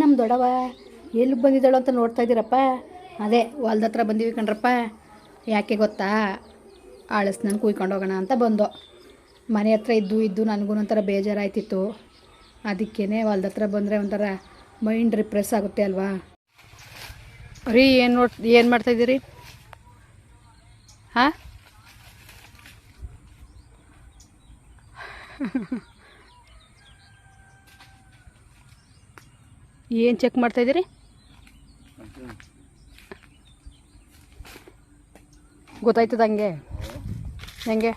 ನಮ್ಮ ದೊಡ್ಡವ ಎಲ್ಲಿ ಬಂದಿದ್ದಾಳು ಅಂತ ನೋಡ್ತಾ ಇದ್ದೀರಪ್ಪ. ಅದೇ ಹೊಲ್ದ ಹತ್ರ ಬಂದೀವಿ ಕಣ್ರಪ್ಪ. ಯಾಕೆ ಗೊತ್ತಾ, ಆಳಸ್ನ ಕುಯ್ಕೊಂಡು ಹೋಗೋಣ ಅಂತ ಬಂದೋ. ಮನೆ ಹತ್ರ ಇದ್ದು ನನಗೂ ಒಂಥರ ಬೇಜಾರಾಯ್ತಿತ್ತು. ಅದಕ್ಕೇ ಹೊಲ್ದ ಹತ್ರ ಬಂದರೆ ಒಂಥರ ಮೈಂಡ್ ರಿಪ್ರೆಸ್ ಆಗುತ್ತೆ ಅಲ್ವಾ ರೀ. ಏನು ಮಾಡ್ತಾಯಿದ್ದೀರಿ? ಹಾಂ ಏನು ಚೆಕ್ ಮಾಡ್ತಾಯಿದ್ದೀರಿ? ಗೊತ್ತಾಯ್ತದ ಹಂಗೆ ಹೆಂಗೆ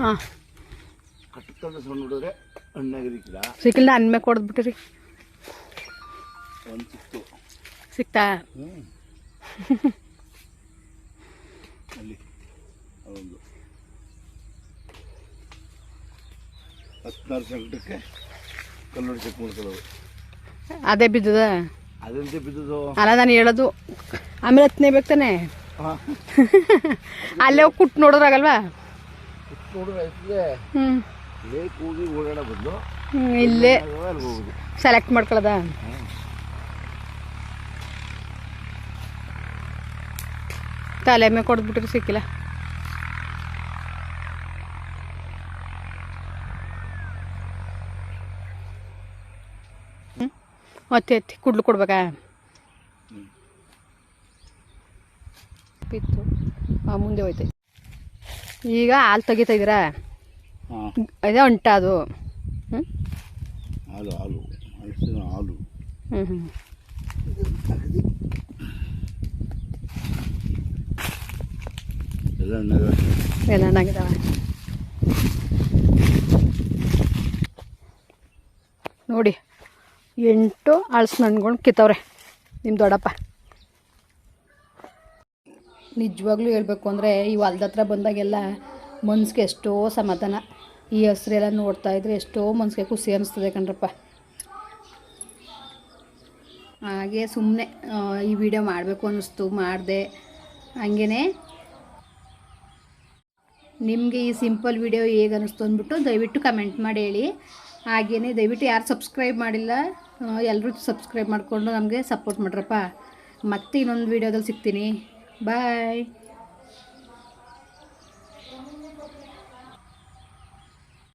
ಹಾಂ ಸಿಕ್ಕಿಲ್ಲ ಅನ್ಮೆ ಕೊಡ್ಬಿಟ್ಟಿರಿ. ಸಿಕ್ತಾ? ಅದೇ ಬಿದ್ದದ? ಅಲ್ಲ ನಾನು ಹೇಳೋದು. ಆಮೇಲೆ ಹತ್ತನೇ ಬೇಕು ತಾನೆ, ಅಲ್ಲೇ ಹೋಗಿ ಕುಟ್ಟು ನೋಡೋರಾಗಲ್ವಾ? ಇಲ್ಲೇ ಸೆಲೆಕ್ಟ್ ಮಾಡ್ಕೊಳ್ಳೋದ? ತಲೆ ಮೇಲೆ ಕೊಡ್ಬಿಟ್ರೆ ಸಿಕ್ಕಿಲ್ಲ. ಮತ್ತೆ ಎತ್ತಿ ಕುಡ್ಲು ಕೊಡ್ಬೇಕಾ? ಬಿತ್ತು ಮುಂದೆ ಹೋಯ್ತು. ಈಗ ಹಾಲು ತೆಗಿತಾ ಇದ್ದೀರಾ? ಅದೇ ಉಂಟ ಅದು. ಎಲ್ಲ ಹಣ್ಣಾಗಿದ್ದಾವ ನೋಡಿ. 8 ಹಲಸಿನ ಹಣ್ಣುಗಳು ಕಿತ್ತವ್ರೆ ನಿಮ್ಮ ದೊಡ್ಡಪ್ಪ. ನಿಜವಾಗ್ಲೂ ಹೇಳ್ಬೇಕು ಅಂದರೆ ಈ ಹೊಲ್ದ ಹತ್ರ ಬಂದಾಗೆಲ್ಲ ಮನ್ಸಿಗೆ ಎಷ್ಟೋ ಸಮಾಧಾನ. ಈ ಹಸ್ರೆಲ್ಲ ನೋಡ್ತಾಯಿದ್ರೆ ಎಷ್ಟೋ ಮನ್ಸಿಗೆ ಖುಷಿ ಅನ್ನಿಸ್ತದೆ ಕಣ್ರಪ್ಪ. ಹಾಗೆ ಸುಮ್ಮನೆ ಈ ವಿಡಿಯೋ ಮಾಡಬೇಕು ಅನ್ನಿಸ್ತು, ಮಾಡಿದೆ. ಹಂಗೇ ನಿಮಗೆ ಈ ಸಿಂಪಲ್ ವಿಡಿಯೋ ಹೇಗೆ ಅನ್ನಿಸ್ತು ಅಂದ್ಬಿಟ್ಟು ದಯವಿಟ್ಟು ಕಮೆಂಟ್ ಮಾಡಿ ಹೇಳಿ. ಹಾಗೆಯೇ ದಯವಿಟ್ಟು ಯಾರು ಸಬ್ಸ್ಕ್ರೈಬ್ ಮಾಡಿಲ್ಲ ಎಲ್ಲರೂ ಸಬ್ಸ್ಕ್ರೈಬ್ ಮಾಡಿಕೊಂಡು ನಮಗೆ ಸಪೋರ್ಟ್ ಮಾಡ್ರಪ್ಪ. ಮತ್ತೆ ಇನ್ನೊಂದು ವಿಡಿಯೋದಲ್ಲಿ ಸಿಗ್ತೀನಿ. ಬಾಯ್.